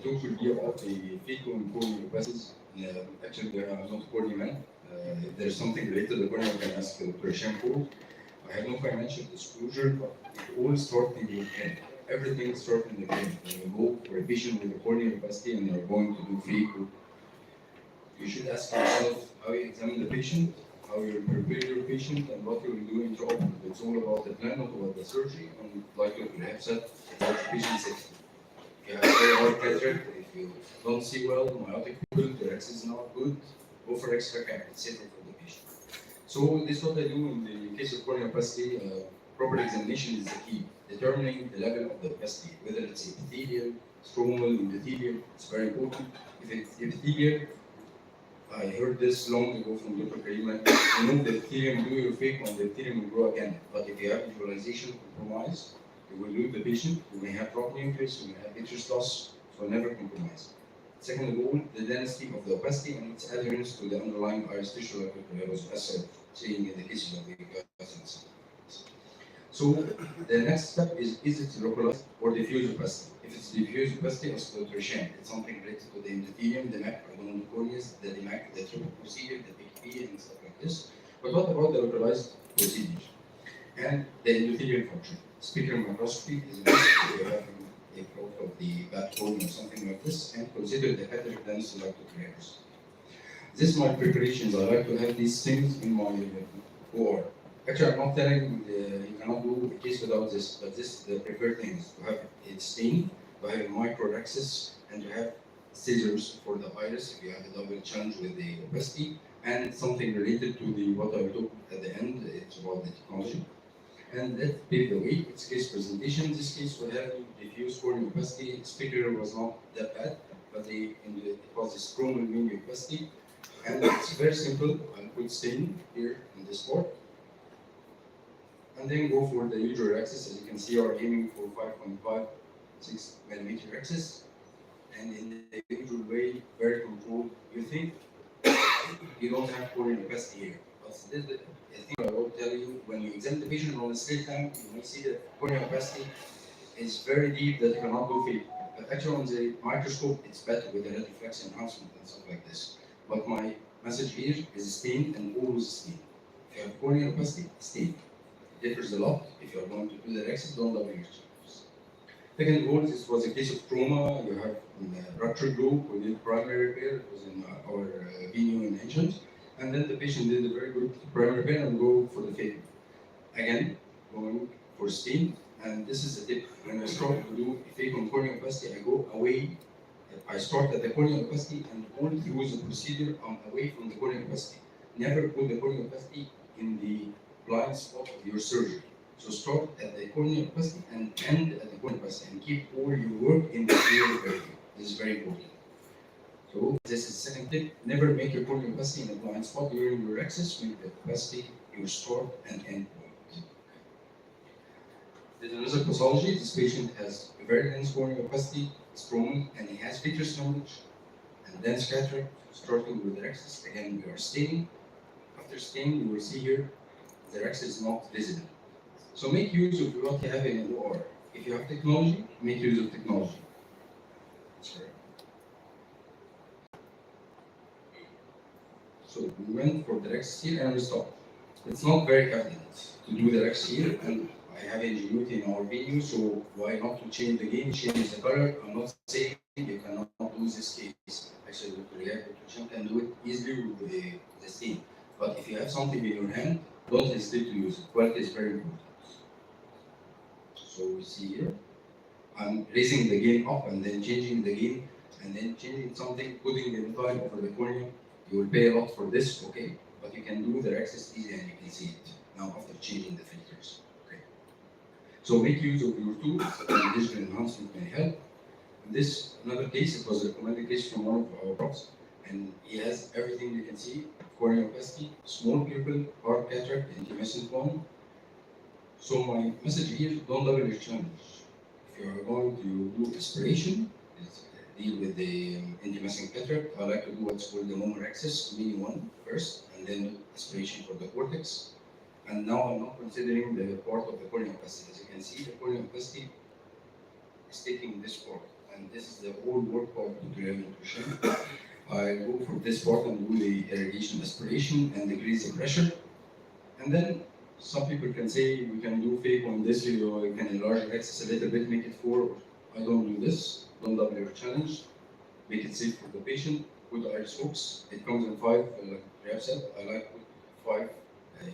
talk will be about the fecal and corneal opacities. Actually, they are not corneal men. If there's something related to the cornea, I can ask Dr. Shampool. I have no financial disclosure, but it all starts in the brain. Everything starts in the brain. When you go for a patient with a corneal opacity and you're going to do fecal, you should ask yourself how you examine the patient, how you prepare your patient, and what you will do intraoperatively. It's all about the plan, not about the surgery. And like you have said, it's about the patient safety. If you have very hard cataract, if you don't see well, myotic pupil, your access is not good, go for extra cap. It's safer for the patient. So this is what I do in the case of corneal opacity. Proper examination is the key. Determining the level of the opacity, whether it's epithelial, stromal, endothelial, it's very important. If it's epithelial, I heard this long ago from Dr. Karima. Remove the epithelium, do your fake on the epithelium will grow again. But if you have visualization compromise, you will lose the patient, you may have drop nucleus, you may have vitreous loss, so never compromise. Second of all, the density of the opacity and its adherence to the underlying iris tissue, like I was saying in the cases of the Gaussian. So the next step is it localized or diffuse opacity? If it's diffuse opacity, as Dr. Shan, it's something related to the endothelium, the macrocorneas, the DMAC, the triple procedure, the PKP, and stuff like this. But what about the localized procedure? And the endothelial function. Speaker microscopy is best if you have a plot of the backbone or something like this, and consider the cataract lens like the prayers. This is my preparations. I like to have these things in my OR. Actually, I'm not telling you cannot do a case without this, but this is the preferred things to have it stained, to have microrhexis, and to have scissors for the iris if you have a double challenge with the opacity, and something related to the what I took at the end. It's about the technology. And let's pave the way. It's case presentation. In this case, we have diffuse corneal opacity. Speaker was not that bad, but it was a stromal mean opacity. And it's very simple. I'll put stain here in this part. And then go for the usual axis. As you can see, we're aiming for 5.56 millimeter axis. And in the usual way, very controlled. You think you don't have corneal opacity here. But this is the thing I will tell you, when you examine the patient on a straight line, you may see that corneal opacity is very deep that you cannot do fecal. But actually on the microscope, it's better with the red reflex enhancement and stuff like this. But my message here is stain and always stain. If you have corneal opacity, stain. It differs a lot. If you are going to do the rhexis, don't double your changes. Second of all, this was a case of trauma. You have ruptured group, we did primary repair. It was in our venue in Ancient. And then the patient did a very good primary repair and go for the fatal. Again, going for stain. And this is a tip. When I start to do a fake on corneal opacity, I go away. I start at the corneal opacity and all through the procedure, I'm away from the corneal opacity. Never put the corneal opacity in the blind spot of your surgery. So start at the corneal opacity and end at the corneal opacity and keep all your work in the real area. This is very important. So this is the second tip. Never make your corneal opacity in a blind spot during your access. Make the opacity your start and end point. There's another pathology. This patient has a very dense corneal opacity, stromal, and he has vitreous hemorrhage and dense cataract, starting with the rhexis. Again, we are staining. After staining, you will see here the rhexis is not visible. So make use of what you have in an OR. If you have technology, make use of technology. Sorry. So we went for the rhexis here and we stopped. It's not very convenient to do the rhexis here, and I have ingenuity in our venue, so why not to change the game, change the color? I'm not saying you cannot do this case. Actually, Dr. Riyad can do it easily with the stain. But if you have something in your hand, don't hesitate to use it. Quality is very important. So we see here, I'm raising the gain up and then changing the gain and then changing something, putting the time over the cornea. You will pay a lot for this, okay? But you can do the rhexis easy and you can see it now after changing the filters. Okay. So make use of your tools and digital enhancement may help. In this another case, it was a recommended case from one of our props, and he has everything you can see: corneal opacity, small pupil, hard cataract, intumescent one. So my message here: don't double your challenge. If you are going to do aspiration, deal with the intumescent cataract. I like to do what's called the momorhexis, mini one first, and then do aspiration for the cortex. And now I'm not considering the part of the corneal opacity. As you can see, the corneal opacity is taking this part. and this is the whole work of Dr. Nutrition. I go for this part and do the irrigation aspiration and decrease the pressure. And then some people can say we can do fake on this, or we can enlarge the axis a little bit, make it 4. I don't do this. Don't double your challenge. Make it safe for the patient. Put iris hooks. It comes in 5, like Rehab said. I like put 5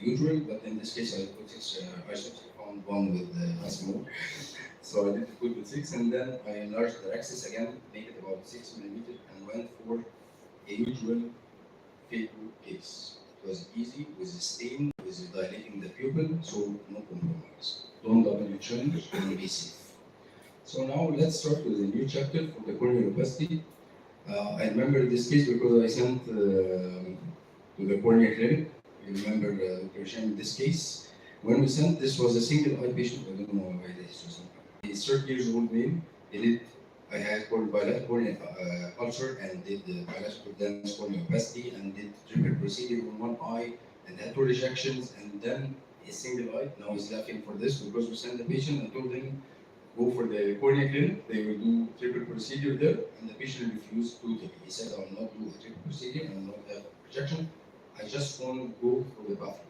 usual, but in this case I put 6 iris hooks. I found one with Asimo. So I did put with 6, and then I enlarged the axis again, make it about 6 millimeters, and went for a usual fake case. It was easy with the stain, with dilating the pupil, so no compromise. Don't double your challenge and be safe. So now let's start with a new chapter for the corneal opacity. I remember this case because I sent to the cornea clinic. You remember Dr. Hisham in this case. When we sent, this was a single eye patient. I don't know why this was not. He's 30 years old male. I had bilateral corneal ulcer and did the bilateral dense corneal opacity and did triple procedure on one eye and had 2 rejections and then a single eye. Now he's laughing for this because we sent the patient and told him go for the cornea clinic. They will do triple procedure there, and the patient refused totally. He said, I will not do a triple procedure, I will not have rejection. I just want to go for the bathroom.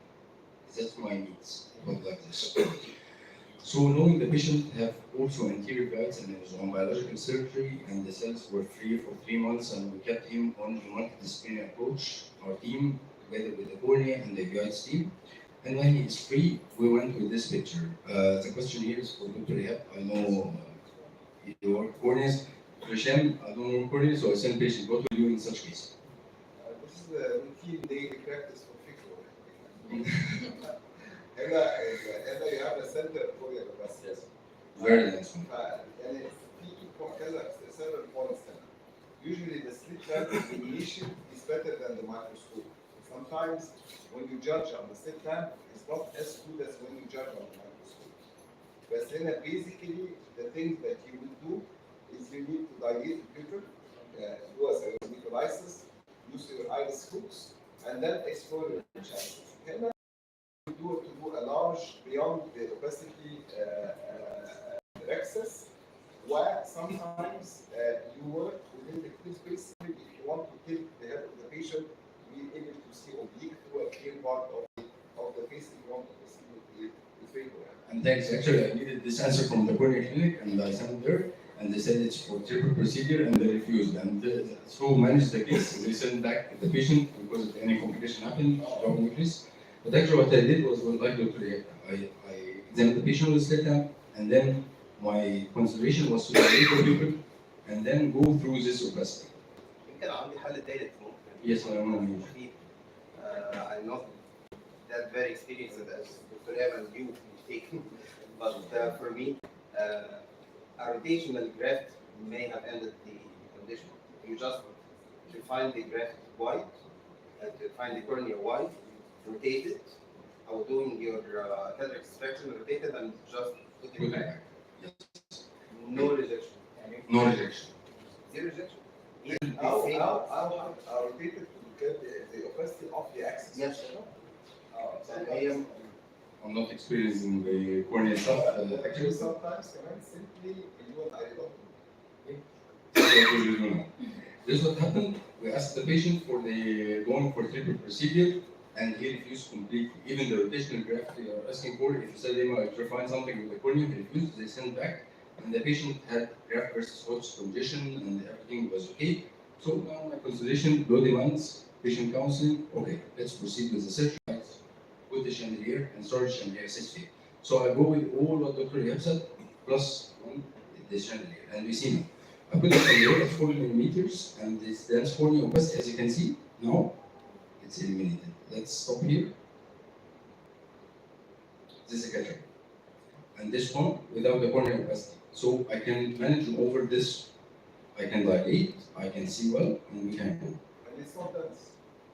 That's my needs. Not like this. So knowing the patient have also anterior guides and he was on biological surgery and the cells were free for 3 months and we kept him on a multidisciplinary approach, our team together with the cornea and the guides team. And when he is free, we went with this picture. The question here is for Dr. Rehab. I know your corneas. Dr. Hisham, I don't know corneas, so I send patients. What will you do in such case? This is a routine daily practice for FICO. هنا you have a center for your opacity. Very nice one. يعني في كذا several points هنا. Usually the slit lamp delineation is better than the microscope. Sometimes when you judge on the slit lamp, it's not as good as when you judge on the microscope. But then basically the things that you will do is you need to dilate the pupil, do a microlysis, use your iris hooks, and then explore your chances. To do a large beyond the opacity access, where sometimes you work within the clear space. If you want to tilt the head of the patient, be able to see oblique through a clear part of the face if you want to see the favor. And thanks. Actually, I needed this answer from the cornea clinic, and I sent there, and they said it's for triple procedure, and they refused. And so managed the case. They sent back the patient because if any complication happened, job increase. But actually, what I did was like Dr. I examined the patient with slit lamp, and then my consideration was to dilate the pupil, and then go through this opacity. يمكن عندي حل ثالث ممكن. Yes, I know. I'm not that very experienced as Dr. Eb and you taking, but for me, a rotational graft may have ended the condition. You just refine the graft wide, refine the cornea wide, rotate it, or doing your cataract extraction, rotate it and just put it back. Yes. No rejection. No rejection. Zero rejection. I'll rotate it to get the opacity of the axis. Yes. I'm not experiencing the cornea stuff. Actually, sometimes simply you and I don't. This is what happened. We asked the patient for the going for triple procedure, and he refused completely. Even the rotational graft they are asking for, if you said they might refine something with the cornea, he refused. They sent back, and the patient had graft versus host condition, and everything was okay. So now my consideration, low demands, patient counseling. Okay, let's proceed with the surgery. Put the chandelier and start the chandelier 6 feet. So I go with all what Dr. Rehab said, plus one, the chandelier, and we see now. I put the chandelier at 4 millimeters, and this dense cornea opacity, as you can see, now it's eliminated. Let's stop here. This is a cataract. And this one without the cornea opacity. So I can manage over this. I can dilate, I can see well, and we can go. And it's not dense.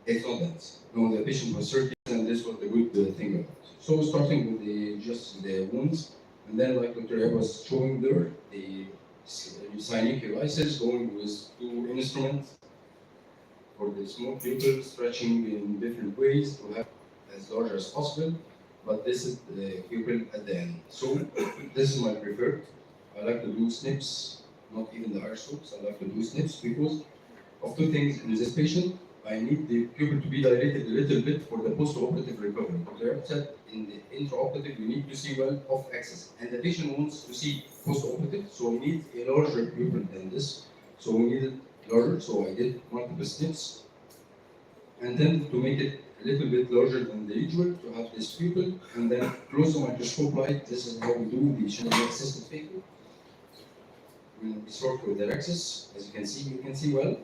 It's not dense. No, the patient was 30, and this was the good thing about it. So starting with just the wounds, and then like Dr. Eb was showing there, the synechiolisis going with 2 instruments for the small pupil, stretching in different ways to have as large as possible, but this is the pupil at the end. So this is my preferred. I like to do snips, not even the arthrodes. I like to do snips because of two things. In this patient, I need the pupil to be dilated a little bit for the post-operative recovery. Dr. said in the intraoperative, you need to see well off axis, and the patient wants to see post-operative, so we need a larger pupil than this. So we needed larger, so I did multiple snips, and then to make it a little bit larger than the usual, to have this pupil, and then close the microscope light. This is how we do the chandelier assisted phaco. When we start with the axis, as you can see well.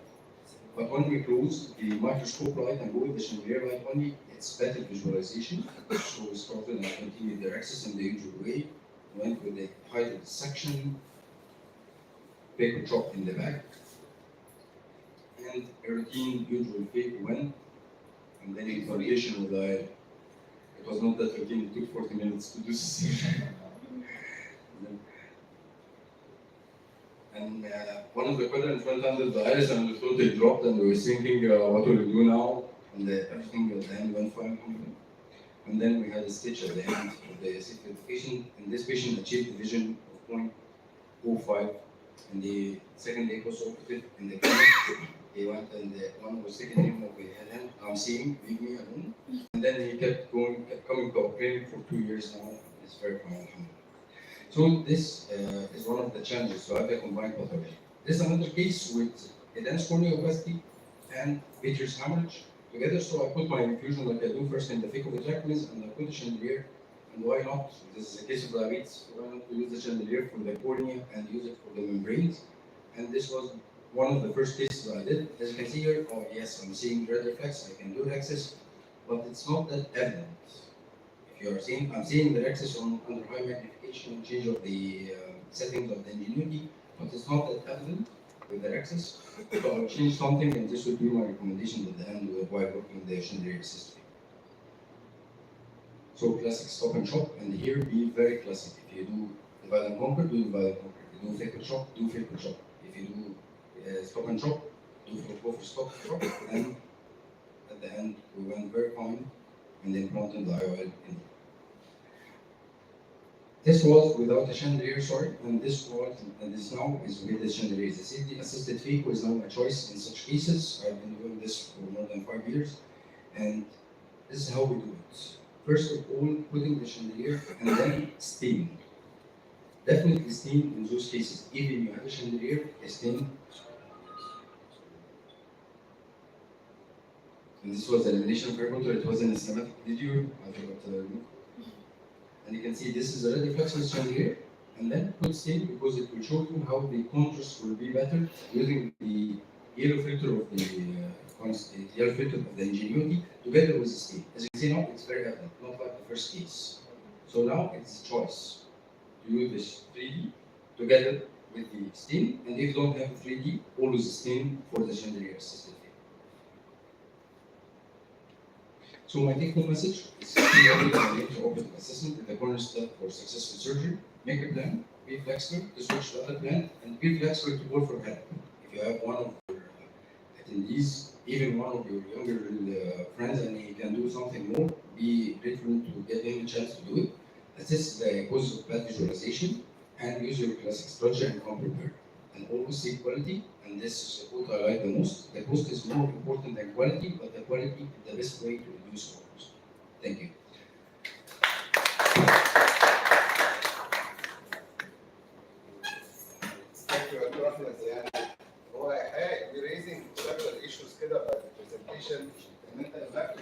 But when we close the microscope light and go with the chandelier light only, it's better visualization. So we started and continued the axis in the usual way. Went with the height of the section, phaco chop in the back, and a routine usual phaco went, and then implantation with the eye. It was not that routine, it took 40 minutes to do this. And one of the quadrants went under the iris and we totally dropped, and we were thinking, what will we do now? And everything at the end went fine. And then we had a stitch at the end of the patient, and this patient achieved a vision of 0.05. And the second day was operated in the clinic. He went and the one was taking him, okay, and I'm seeing, leave me alone. And then he kept going, kept coming to our clinic for 2 years now. It's very fine. So this is one of the challenges to have a combined pathology. This is another case with a dense corneoplasty and vitreous hemorrhage together. So I put my infusion like I do first in the phaco-vitrectomies, and I put the chandelier. And why not? This is a case of diabetes. Why not use the chandelier for the cornea and use it for the membranes? And this was one of the first cases I did. As you can see here, oh yes, I'm seeing red reflex. I can do axis, but it's not that evident. If you are seeing, I'm seeing the axis under high magnification, change of the settings of the ingenuity, but it's not that evident with the axis. So I'll change something, and this would be my recommendation at the end while working the chandelier system. So classic stop and shop, and here be very classic. If you do divide and conquer, do divide and conquer. If you do phaco chop, do phaco chop. If you do stop and shop, go for stop and shop. And at the end, we went very fine, and then planted the IOL in. This was without a chandelier, sorry, and this was, and this now is with the chandelier. The safety assisted phaco is now a choice in such cases. I've been doing this for more than 5 years, and this is how we do it. First of all, putting the chandelier and then steam. Definitely steam in those cases. Even you have a chandelier, steam. And this was the elimination parameter. It was in a cinematic video. I forgot to remove. And you can see this is the red reflex chandelier, and then put steam because it will show you how the contrast will be better using the yellow filter of the ingenuity together with the steam. As you can see now, it's very evident, not like the first case. So now it's a choice to use this 3D together with the steam, and if you don't have 3D, always steam for the chandelier assisted. So my take-home message is operative assessment is the cornerstone for successful surgery. Make a plan, be flexible to switch to other plan, and be flexible to call for help. If you have one of your attendees, even one of your younger friends, and he can do something more, be grateful to get him a chance to do it. Assess the causes of bad visualization, and use your classic structure and come prepared. And always seek quality, and this is what I like the most. The cost is more important than quality, but the quality is the best way to reduce cost. Thank you. Thank you, Dr. Ahmed. يعني هو we're raising several issues كده by the presentation.